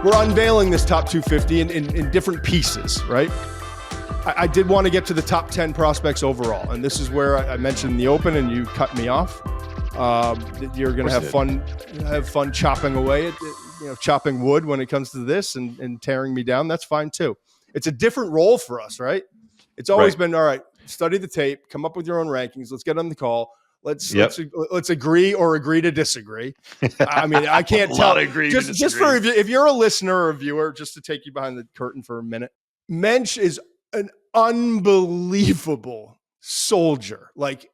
we're unveiling this top 250 in different pieces, right? I did want to get to the top 10 prospects overall, and this is where I mentioned the open, and you cut me off. You're going to have fun chopping away at chopping wood when it comes to this and tearing me down. That's fine too. It's a different role for us, right? It's always been, all right, study the tape, come up with your own rankings. Let's get on the call. Let's agree or agree to disagree. I mean, I can't tell. Just for if you're a listener or a viewer, just to take you behind the curtain for a minute, Muench is an unbelievable soldier. Like,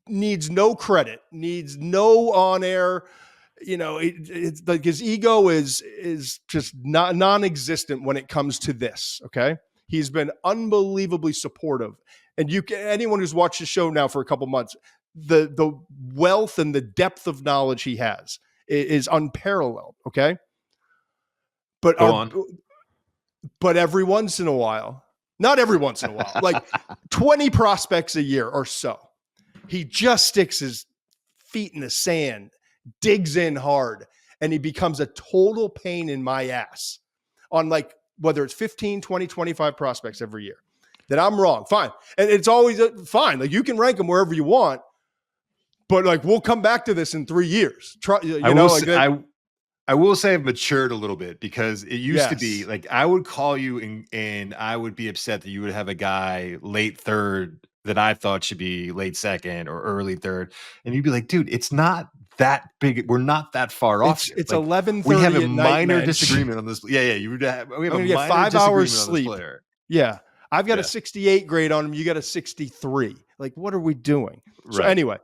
needs no credit, needs no on air. It's like his ego is just not non-existent when it comes to this. Okay, he's been unbelievably supportive, and anyone who's watched the show now for a couple months. The wealth and the depth of knowledge he has is unparalleled. Okay. But every once in a while, not every once in a while, like 20 prospects a year or so, he just sticks his feet in the sand, digs in hard, and he becomes a total pain in my ass on whether it's 15, 20, 25 prospects every year. That I'm wrong. Fine. And it's always fine. Like, you can rank them wherever you want. But we'll come back to this in 3 years. I will say I've matured a little bit, because it used to be like I would call you and I would be upset that you would have a guy late third that I thought should be late second or early third, and you'd be like, dude, it's not that big. We're not that far off. It's 11:30. We have a minor disagreement on this. Yeah. You would have. We have a minor 5 hours sleep. Yeah, I've got a 68 grade on him. You got a 63. Like, what are we doing? So anyway.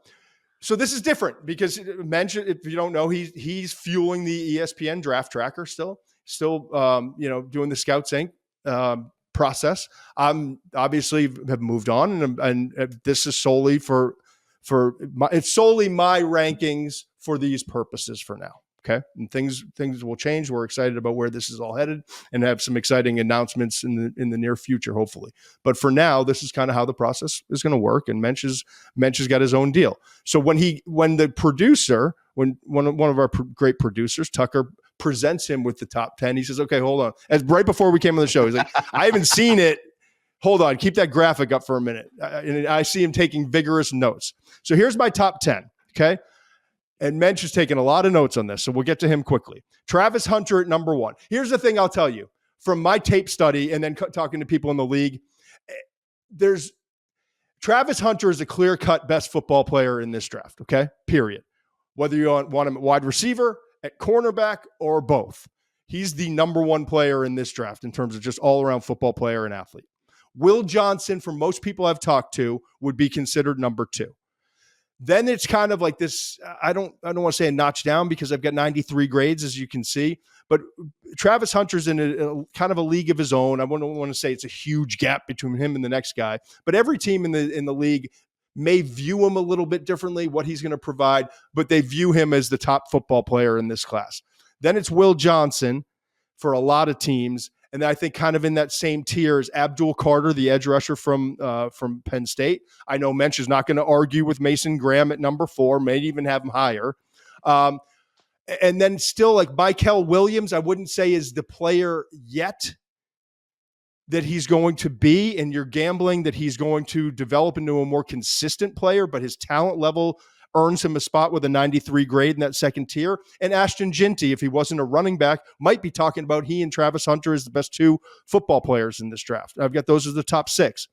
So this is different because Muench, if you don't know, he's fueling the ESPN draft tracker still doing the Scouts Inc. Process. I'm obviously have moved on, and this is solely it's solely my rankings for these purposes for now. Okay. And things will change. We're excited about where this is all headed and have some exciting announcents in the near future, hopefully. But for now, this is kind of how the process is going to work. And Muench has got his own deal. So when the producer, when one of our great producers, Tucker, presents him with the top 10, he says, okay, hold on. As right before we came on the show, he's like, I haven't seen it. Hold on. Keep that graphic up for a minute. And I see him taking vigorous notes. So here's my top 10. Okay. And Muench has taken a lot of notes on this, so we'll get to him quickly. Travis Hunter at number 1. Here's the thing I'll tell you. From my tape study and then talking to people in the league, Travis Hunter is a clear-cut best football player in this draft, okay? Period. Whether you want him at wide receiver, at cornerback, or both. He's the number 1 player in this draft in terms of just all-around football player and athlete. Will Johnson, for most people I've talked to, would be considered number 2. Then it's kind of like this. I don't want to say a notch down because I've got 93 grades, as you can see. But Travis Hunter's in a kind of a league of his own. I don't want to say it's a huge gap between him and the next guy. But every team in the league may view him a little bit differently, what he's going to provide. But they view him as the top football player in this class. Then it's Will Johnson for a lot of teams. And then I think kind of in that same tier is Abdul Carter, the edge rusher from Penn State. I know Muench is not going to argue with Mason Graham at number 4, may even have him higher. And then still like Michael Williams, I wouldn't say is the player yet that he's going to be. And you're gambling that he's going to develop into a more consistent player, but his talent level earns him a spot with a 93 grade in that second tier. And Ashton Ginty, if he wasn't a running back, might be talking about he and Travis Hunter as the best 2 football players in this draft. I've got those as the top 6.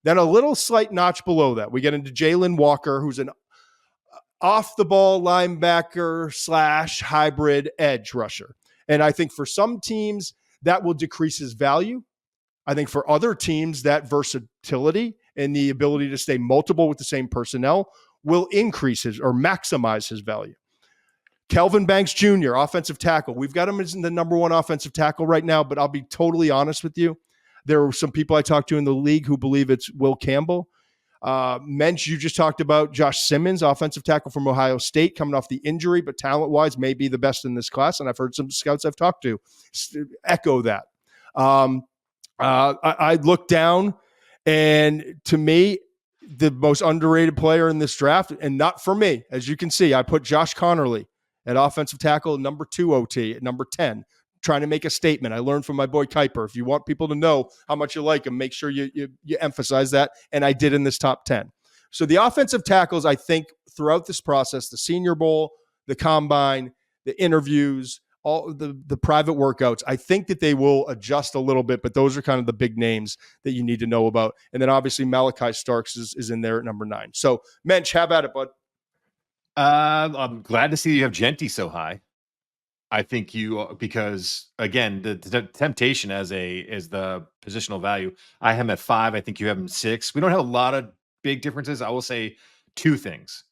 Then a little slight notch below that, we get into Jalen Walker, who's an off-the-ball linebacker / hybrid edge rusher. And I think for some teams, that will decrease his value. I think for other teams, that versatility and the ability to stay multiple with the same personnel will increase his or maximize his value. Kelvin Banks Jr., offensive tackle. We've got him as the number 1 offensive tackle right now, but I'll be totally honest with you. There are some people I talked to in the league who believe it's Will Campbell. Muench, you just talked about Josh Simmons, offensive tackle from Ohio State, coming off the injury, but talent-wise may be the best in this class, and I've heard some scouts I've talked to echo that. I look down, and to me, the most underrated player in this draft, and not for me, as you can see, I put Josh Connerly at offensive tackle, number 2 OT, at number 10. trying to make a statement. I learned from my boy Kuiper. If you want people to know how much you like him, make sure you emphasize that. And I did in this top 10. So the offensive tackles, I think throughout this process, the Senior Bowl, the Combine, the interviews, all the private workouts, I think that they will adjust a little bit, but those are kind of the big names that you need to know about. And then obviously Malachi Starks is in there at number 9. So Muench, have at it, bud. I'm glad to see you have Genty so high. I think because again, the temptation as the positional value, I have him at 5. I think you have him 6. We don't have a lot of big differences. I will say 2 things.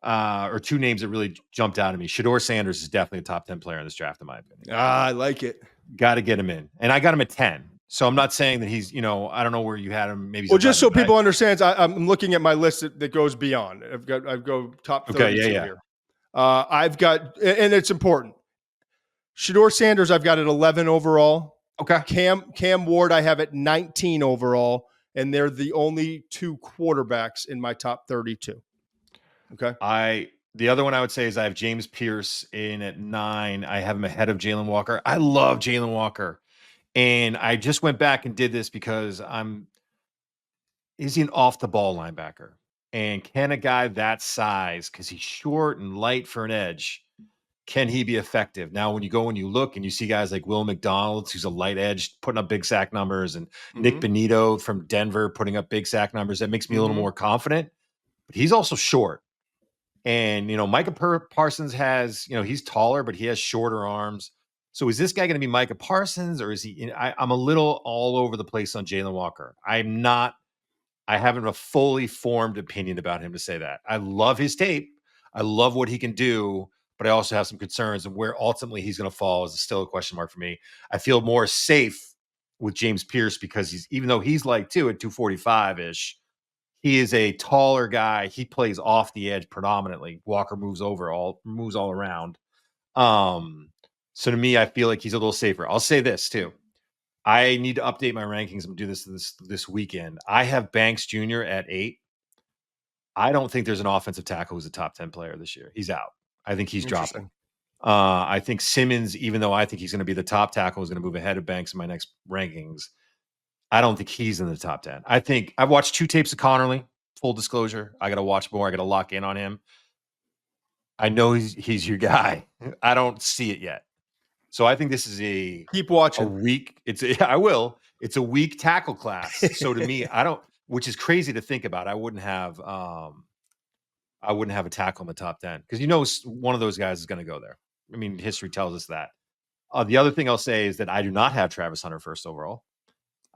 Or 2 names that really jumped out at me. Shedeur Sanders is definitely a top 10 player in this draft, in my opinion. I like it. Got to get him in. And I got him at 10. So I'm not saying that he's, I don't know where you had him. Maybe. Well, just so people understand, I'm looking at my list that goes beyond. I've go top 32 here. I've got, and it's important. Shedeur Sanders, I've got at 11 overall. Okay. Cam Ward, I have at 19 overall. And they're the only 2 quarterbacks in my top 32. Okay. The other one I would say is I have James Pierce in at 9. I have him ahead of Jalen Walker. I love Jalen Walker. And I just went back and did this because is he an off the ball linebacker? And can a guy that size, because he's short and light for an edge, can he be effective? Now, when you go and you look and you see guys like Will McDonald, who's a light edge, putting up big sack numbers, and Nick Benito from Denver putting up big sack numbers, that makes me a little more confident. But he's also short. And, Micah Parsons has, he's taller, but he has shorter arms. So is this guy going to be Micah Parsons, or is he? I'm a little all over the place on Jalen Walker. I haven't a fully formed opinion about him to say that. I love his tape. I love what he can do, but I also have some concerns, and where ultimately he's going to fall is still a question mark for me. I feel more safe with James Pierce because even though he's light too at 245-ish, he is a taller guy. He plays off the edge predominantly. Walker moves all around. So to me, I feel like he's a little safer. I'll say this too. I need to update my rankings. I'm going to do this weekend. I have Banks Jr. at 8. I don't think there's an offensive tackle who's a top 10 player this year. He's out. I think he's dropping. I think Simmons, even though I think he's going to be the top tackle, is going to move ahead of Banks in my next rankings. I don't think he's in the top 10. I think I've watched 2 tapes of Connerly. Full disclosure. I got to watch more. I got to lock in on him. I know he's your guy. I don't see it yet. So I think this is keep watching. A weak. I will. It's a weak tackle class. So to me, which is crazy to think about. I wouldn't have a tackle in the top 10 because one of those guys is going to go there. I mean, history tells us that. The other thing I'll say is that I do not have Travis Hunter first overall.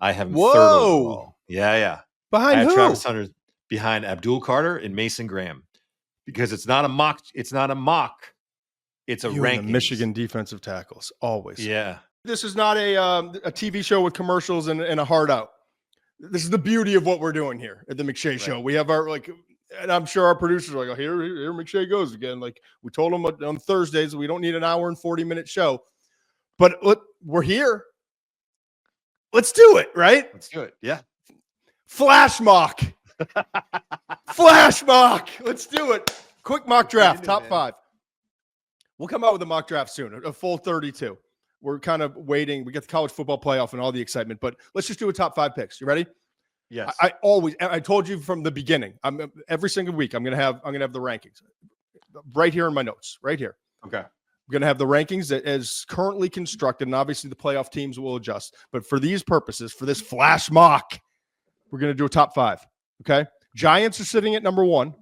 I have him 3rd overall. Yeah. Behind who? Travis Hunter behind Abdul Carter and Mason Graham, because it's not a mock. It's a ranking. Michigan defensive tackles always. Yeah. This is not a TV show with commercials and a hard out. This is the beauty of what we're doing here at the McShay Show. We have our and I'm sure our producers are like, oh, here McShay goes again. Like we told them on Thursdays, we don't need an hour and 40-minute show, but look, we're here. Let's do it, right? Let's do it. Yeah. Flash mock. Flash mock. Let's do it. Quick mock draft, top 5. We'll come out with a mock draft soon, a full 32. We're kind of waiting. We get the college football playoff and all the excitement, but let's just do a top 5 picks. You ready? Yes. I told you from the beginning. Every single week I'm gonna have the rankings right here in my notes, right here. Okay. I'm gonna have the rankings as currently constructed, and obviously the playoff teams will adjust. But for these purposes, for this flash mock, we're gonna do a top 5. Okay. Giants are sitting at number 1.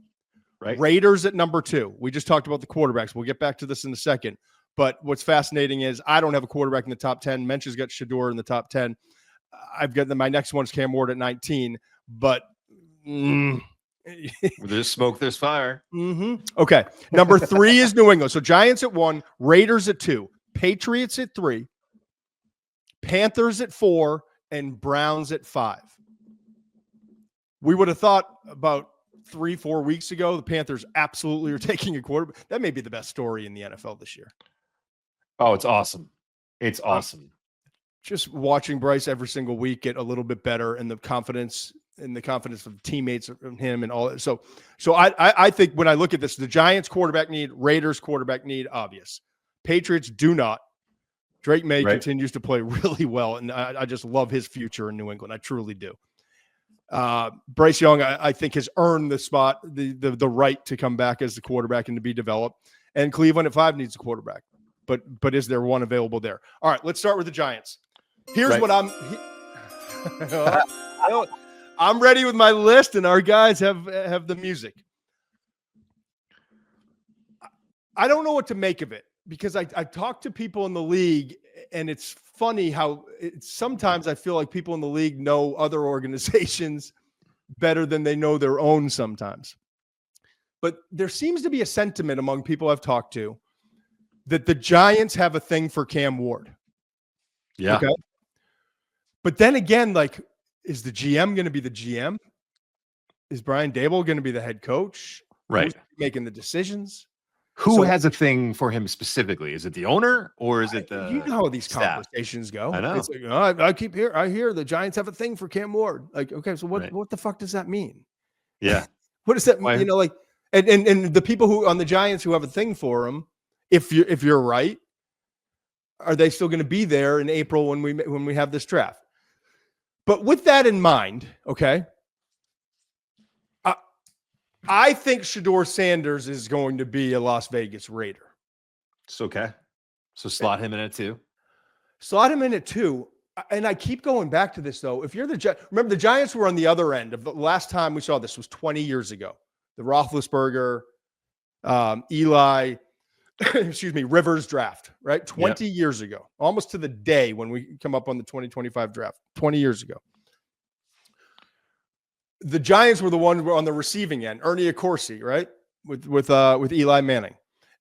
Right. Raiders at number 2. We just talked about the quarterbacks. We'll get back to this in a second. But what's fascinating is I don't have a quarterback in the top 10. Muench has got Shedeur in the top 10. I've got my next one's Cam Ward at 19. But there's smoke, there's fire. Okay. Number 3 is New England. So Giants at 1, Raiders at 2, Patriots at 3, Panthers at 4, and Browns at 5. We would have thought about 3-4 weeks ago, the Panthers absolutely are taking a quarterback. That may be the best story in the NFL this year. Oh, it's awesome. It's awesome. Just watching Bryce every single week get a little bit better, and the confidence of teammates and him and all that. So I think when I look at this, the Giants quarterback need, Raiders quarterback need, obvious. Patriots do not. Drake May Right. continues to play really well, and I just love his future in New England. I truly do. Bryce Young, I think, has earned the spot, the right to come back as the quarterback and to be developed. And Cleveland at 5 needs a quarterback. But is there one available there? All right, let's start with the Giants. Here's what I'm ready with my list, and our guys have the music. I don't know what to make of it because I talk to people in the league, and it's funny how sometimes I feel like people in the league know other organizations better than they know their own sometimes. But there seems to be a sentiment among people I've talked to that the Giants have a thing for Cam Ward. Yeah. Okay. But then again, like, is the GM going to be the GM? Is Brian Daboll going to be the head coach? Right. Who's making the decisions? Who has a thing for him specifically? Is it the owner or is it the? You know how these staff? conversations go. I know. It's like, I hear the Giants have a thing for Cam Ward. Like, okay, so what the fuck does that mean? Yeah. What does that mean? You know, like, and the people who on the Giants who have a thing for him, if you're right, are they still going to be there in April when we have this draft? But with that in mind, okay, I think Shedeur Sanders is going to be a Las Vegas Raider. It's okay. So slot him in it too. Slot him in it too. And I keep going back to this though. If you're remember the Giants were on the other end of the last time we saw this was 20 years ago. The Roethlisberger, Eli, Rivers draft, right? 20 years ago, almost to the day when we come up on the 2025 draft, 20 years ago. The Giants were the ones who were on the receiving end, Ernie Accorsi, right? With Eli Manning.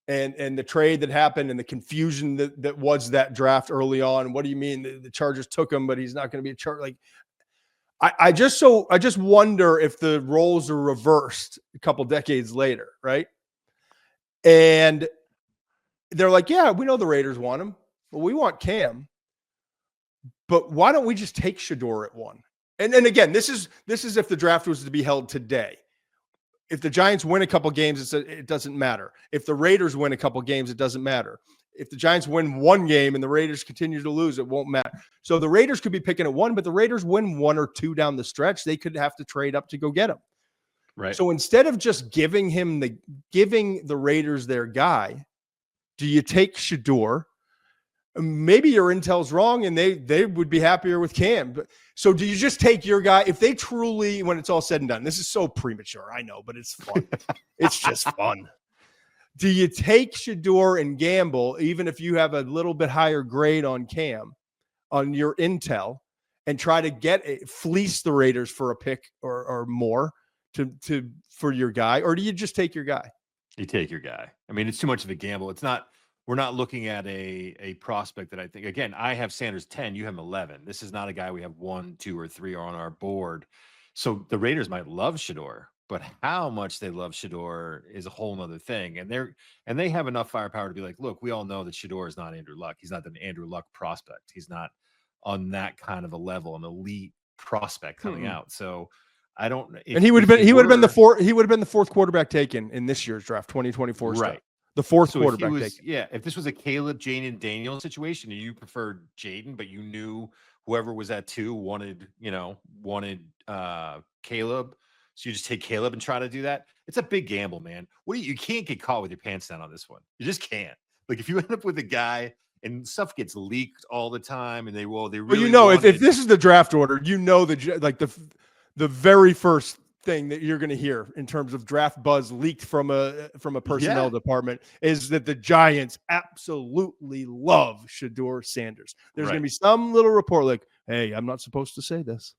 And the trade that happened and the confusion that was that draft early on. What do you mean the Chargers took him, but he's not going to be a Charger? Like, I just wonder if the roles are reversed a couple decades later, right? And they're like, yeah, we know the Raiders want him, but we want Cam. But why don't we just take Shedeur at 1? And again, this is if the draft was to be held today. If the Giants win a couple games, it doesn't matter. If the Raiders win a couple games, it doesn't matter. If the Giants win one game and the Raiders continue to lose, it won't matter. So the Raiders could be picking at 1, but the Raiders win 1 or 2 down the stretch, they could have to trade up to go get him. Right. So instead of just giving the Raiders their guy, do you take Shedeur? Maybe your intel's wrong and they would be happier with Cam. So do you just take your guy if they truly, when it's all said and done, this is so premature, I know, but it's fun. It's just fun. Do you take Shedeur and gamble, even if you have a little bit higher grade on Cam, on your intel, and try to fleece the Raiders for a pick or more for your guy? Or do you just take your guy? You take your guy. I mean, it's too much of a gamble. We're not looking at a prospect that I think, again, I have Sanders 10, you have him 11. This is not a guy we have 1, 2, or 3 on our board. So the Raiders might love Shedeur, but how much they love Shedeur is a whole nother thing. And they have enough firepower to be like, look, we all know that Shedeur is not Andrew Luck. He's not an Andrew Luck prospect. He's not on that kind of a level, an elite prospect coming out. So I don't. And he would have been the fourth quarterback taken in this year's draft, 2024. Right. Draft. The fourth quarterback taken. Yeah, if this was a Caleb, Jaden, Daniel situation, and you preferred Jaden, but you knew whoever was at 2 wanted Caleb, so you just take Caleb and try to do that. It's a big gamble, man. You can't get caught with your pants down on this one. You just can't. Like if you end up with a guy and stuff gets leaked all the time, and they really. Well, if this is the draft order, the very first thing that you're going to hear in terms of draft buzz leaked from a personnel department is that the Giants absolutely love Shedeur Sanders. There's going to be some little report like, "Hey, I'm not supposed to say this,"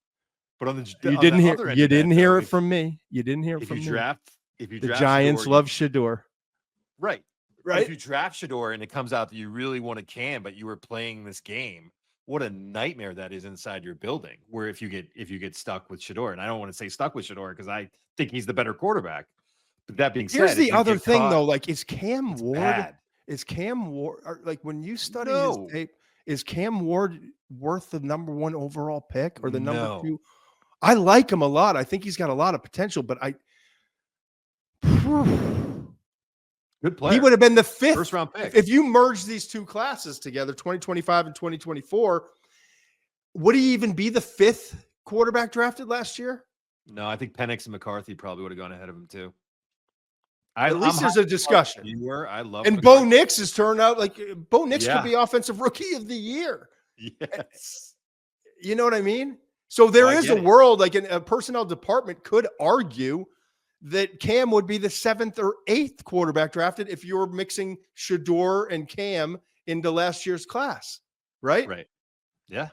but you didn't hear it from me. You didn't hear it from me. If you draft the Giants love Shedeur, right? If you draft Shedeur and it comes out that you really want a Cam, but you were playing this game. What a nightmare that is inside your building, where if you get stuck with Shedeur, and I don't want to say stuck with Shedeur because I think he's the better quarterback. But that being said, here's the other thing though, like is Cam Ward bad. Like when you study his tape, is Cam Ward worth the number 1 overall pick or the number 2? I like him a lot. I think he's got a lot of potential, but Good player. He would have been the 5th first-round pick. if you merge these two classes together, 2025 and 2024. Would he even be the 5th quarterback drafted last year? No, I think Penix and McCarthy probably would have gone ahead of him too. At least there's a discussion. You were. I love. And Bo Nix has turned out like Bo Nix could be offensive rookie of the year. Yes. You know what I mean? So there is a world, like a personnel department could argue that Cam would be the 7th or 8th quarterback drafted if you're mixing Shedeur and Cam into last year's class, right? Right. Yeah.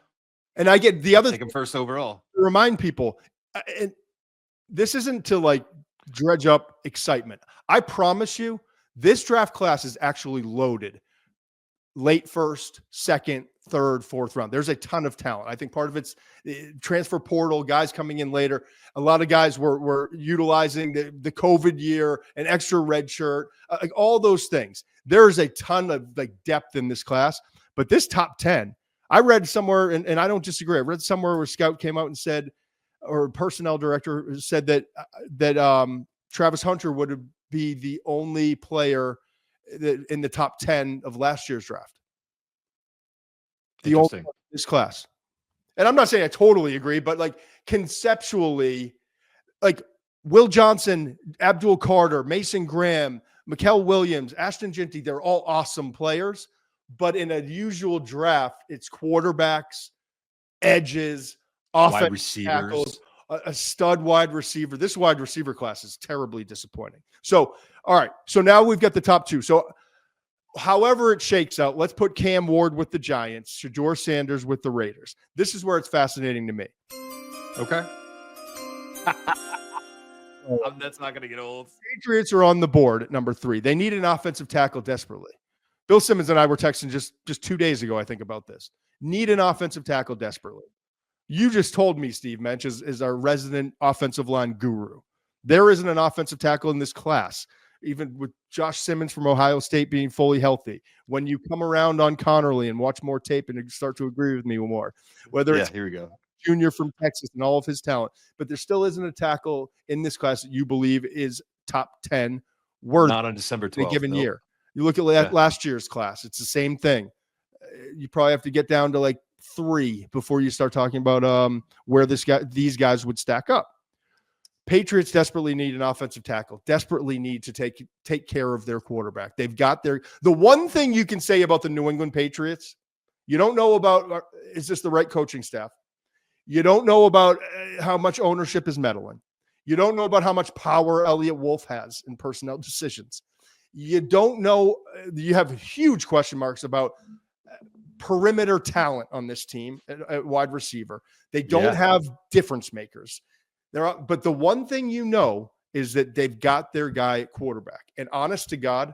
And I get the other take him first overall. To remind people, and this isn't to like dredge up excitement. I promise you, this draft class is actually loaded. Late first, second, third, fourth round. There's a ton of talent. I think part of it's transfer portal, guys coming in later. A lot of guys were utilizing the COVID year, an extra red shirt, like all those things. There's a ton of like depth in this class, but this top 10, I read somewhere, and I don't disagree. I read somewhere where Scout came out and said, or personnel director said that Travis Hunter would be the only player that in the top 10 of last year's draft. The only one in this class. And I'm not saying I totally agree, but like conceptually, like Will Johnson, Abdul Carter, Mason Graham, Mikael Williams, Ashton Ginty, they're all awesome players. But in a usual draft, it's quarterbacks, edges, wide receivers, tackles, a stud wide receiver. This wide receiver class is terribly disappointing. So, all right. So now we've got the top 2. So however it shakes out, let's put Cam Ward with the Giants, Shedeur Sanders with the Raiders. This is where it's fascinating to me. Okay. That's not going to get old. Patriots are on the board at number 3. They need an offensive tackle desperately. Bill Simmons and I were texting just 2 days ago, I think, about this. Need an offensive tackle desperately. You just told me, Steve Muench is our resident offensive line guru. There isn't an offensive tackle in this class, even with Josh Simmons from Ohio State being fully healthy. When you come around on Connerly and watch more tape and start to agree with me more, whether it's here we go. Junior from Texas and all of his talent, but there still isn't a tackle in this class that you believe is top 10 worthy. Not on December 12th. In a given year. You look at last year's class, it's the same thing. You probably have to get down to like 3 before you start talking about where these guys would stack up. Patriots desperately need an offensive tackle, desperately need to take care of their quarterback. They've got the one thing you can say about the New England Patriots, you don't know about, is this the right coaching staff? You don't know about how much ownership is meddling. You don't know about how much power Elliott Wolf has in personnel decisions. You don't know, you have huge question marks about perimeter talent on this team at wide receiver. They don't have difference makers. But the one thing you know is that they've got their guy at quarterback. And honest to God,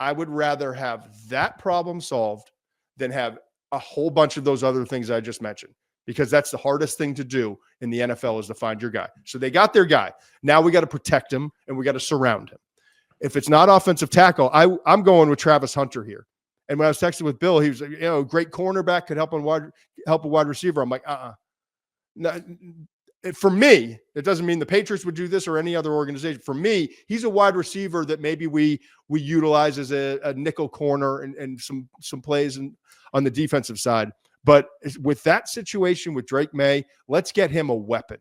I would rather have that problem solved than have a whole bunch of those other things I just mentioned, because that's the hardest thing to do in the NFL is to find your guy. So they got their guy. Now we got to protect him and we got to surround him. If it's not offensive tackle, I'm going with Travis Hunter here. And when I was texting with Bill, he was like, great cornerback could help a wide receiver. I'm like, no, for me, it doesn't mean the Patriots would do this or any other organization. For me, he's a wide receiver that maybe we utilize as a nickel corner and some plays on the defensive side. But with that situation with Drake May, let's get him a weapon.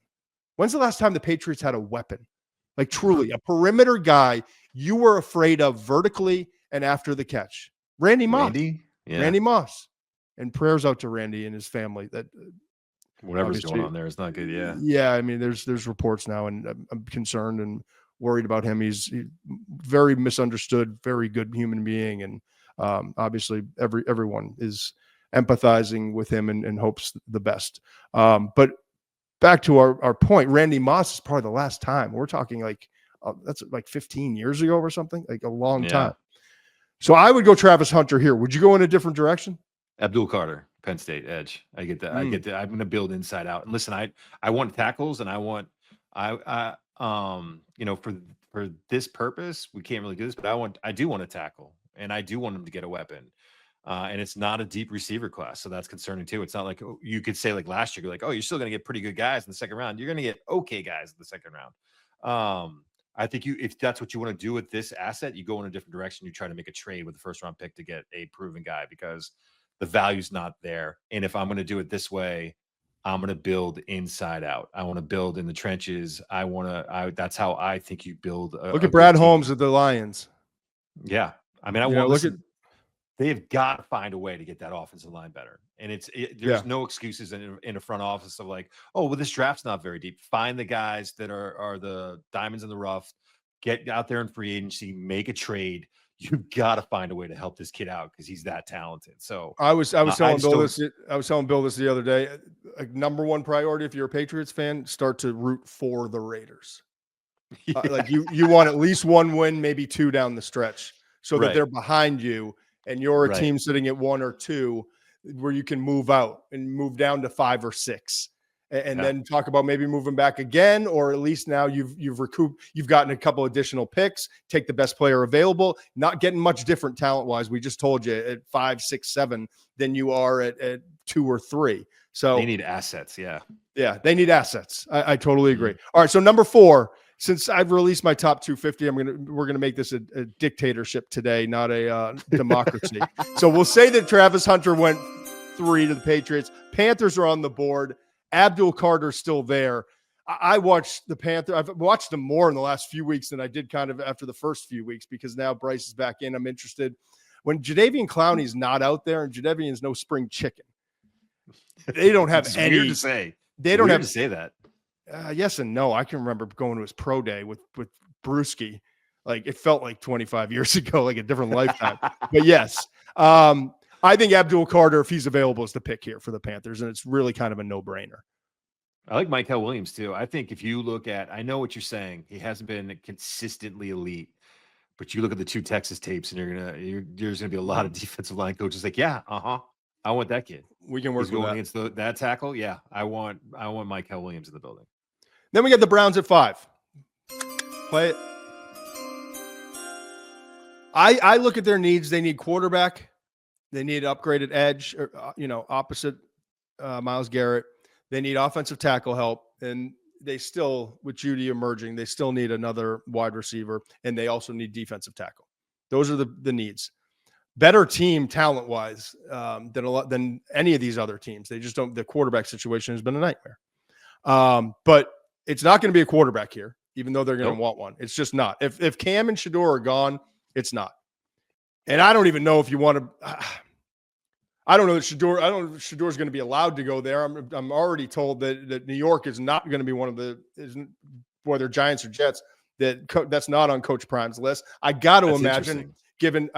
When's the last time the Patriots had a weapon? Like truly a perimeter guy you were afraid of vertically and after the catch. Randy Moss. Randy Moss. And prayers out to Randy and his family. That whatever's going on there is not good. Yeah. Yeah. I mean, there's reports now, and I'm concerned and worried about him. He's very misunderstood, very good human being. And obviously everyone is empathizing with him and hopes the best. But back to our point, Randy Moss is probably the last time. We're talking like, that's like 15 years ago or something, like a long time. So I would go Travis Hunter here. Would you go in a different direction? Abdul Carter, Penn State edge. I get that. I get that. I'm going to build inside out. And listen, I want tackles, and for this purpose, we can't really do this, but I do want to tackle, and I do want him to get a weapon. And it's not a deep receiver class, so that's concerning too. It's not like you could say like last year, you're like, oh, you're still going to get pretty good guys in the second round. You're going to get okay guys in the second round. I think if that's what you want to do with this asset, you go in a different direction. You try to make a trade with the first round pick to get a proven guy because the value's not there. And if I'm going to do it this way, I'm going to build inside out. I want to build in the trenches. That's how I think you build Look a at Brad good Holmes team. at the Lions. Yeah. I mean, they've got to find a way to get that offensive line better. And there's no excuses in a front office of like, oh, well, this draft's not very deep. Find the guys that are the diamonds in the rough, get out there in free agency, make a trade. You've got to find a way to help this kid out because he's that talented. So I was telling Bill this. I was telling Bill this the other day. Number one priority if you're a Patriots fan, start to root for the Raiders. Yeah. Like you want at least one win, maybe two down the stretch, so that they're behind you. And you're a team sitting at 1 or 2 where you can move out and move down to 5 or 6 and then talk about maybe moving back again, or at least now you've recouped, you've gotten a couple additional picks, take the best player available, not getting much different talent wise. We just told you at 5, 6, 7 than you are at 2 or 3. So they need assets. Yeah, they need assets. I totally agree. All right. So number 4, since I've released my top 250, we're gonna make this a dictatorship today, not a democracy. So we'll say that Travis Hunter went 3 to the Patriots. Panthers are on the board. Abdul Carter's still there. I watched the Panthers. I've watched them more in the last few weeks than I did kind of after the first few weeks because now Bryce is back in. I'm interested. When Jadeveon Clowney's not out there, and Jadeveon's no spring chicken, they don't have any. Weird to say. They don't have to say that. Yes and no. I can remember going to his pro day with Brewski. Like it felt like 25 years ago, like a different lifetime. But yes, I think Abdul Carter, if he's available, is the pick here for the Panthers, and it's really kind of a no-brainer. I like Mykel Williams too. I think if you look at, I know what you're saying. He hasn't been consistently elite, but you look at the 2 Texas tapes, and there's gonna be a lot of defensive line coaches like, yeah, I want that kid. We can work with that. Against that tackle. Yeah, I want Mykel Williams in the building. Then we got the Browns at 5. Play it. I look at their needs. They need quarterback. They need upgraded edge, or, opposite Myles Garrett. They need offensive tackle help. And they still, with Judy emerging, they still need another wide receiver. And they also need defensive tackle. Those are the needs. Better team talent-wise than any of these other teams. They just don't. The quarterback situation has been a nightmare. But it's not going to be a quarterback here, even though they're going to want one. It's just not. If Cam and Shador are gone, it's not. And I don't even know if you want to. I don't know that Shador. I don't know if Shador's going to be allowed to go there. I'm already told that New York is not going to be one of whether Giants or Jets. That's not on Coach Prime's list. I've got to imagine, given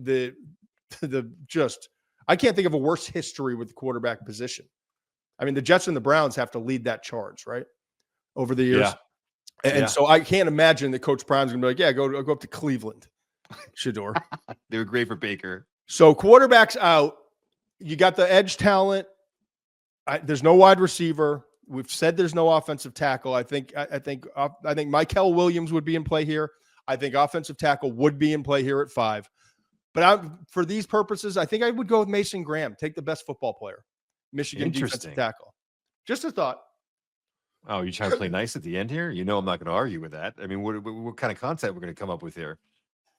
the just, I can't think of a worse history with the quarterback position. I mean, the Jets and the Browns have to lead that charge, right? Over the years. Yeah. And so I can't imagine that Coach Prime's going to be like, yeah, go up to Cleveland, Shador. They were great for Baker. So quarterback's out. You got the edge talent. There's no wide receiver. We've said there's no offensive tackle. I think Mykel Williams would be in play here. I think offensive tackle would be in play here at 5. But for these purposes, I think I would go with Mason Graham. Take the best football player. Michigan defensive tackle. Just a thought. Oh, you trying to play nice at the end here? You know I'm not going to argue with that. I mean, what kind of content we're going to come up with here?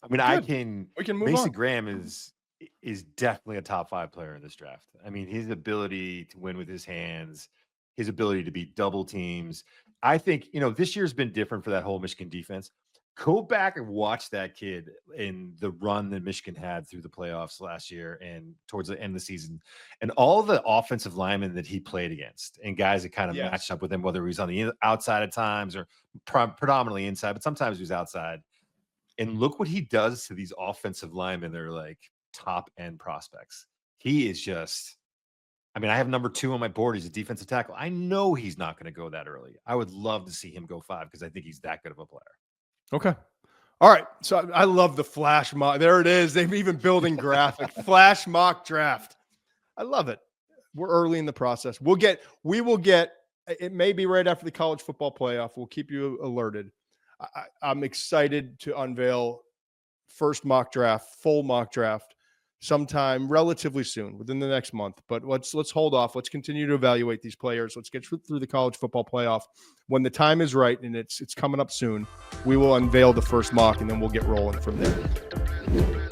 I mean, we can move Mason on. Graham is definitely a top 5 player in this draft. I mean, his ability to win with his hands, his ability to beat double teams. I think, this year's been different for that whole Michigan defense. Go back and watch that kid in the run that Michigan had through the playoffs last year and towards the end of the season, and all the offensive linemen that he played against and guys that kind of matched up with him, whether he was on the outside at times or predominantly inside, but sometimes he was outside. And look what he does to these offensive linemen. They're like top end prospects. He is just, I mean, I have number 2 on my board. He's a defensive tackle. I know he's not going to go that early. I would love to see him go 5 because I think he's that good of a player. Okay. All right. So I love the flash mock. There it is. They've even building graphic flash mock draft. I love it. We're early in the process. We will get, it may be right after the college football playoff. We'll keep you alerted. I'm excited to unveil first mock draft, full mock draft sometime relatively soon, within the next month. But let's hold off. Let's continue to evaluate these players. Let's get through the college football playoff. When the time is right, and it's coming up soon, we will unveil the first mock, and then we'll get rolling from there.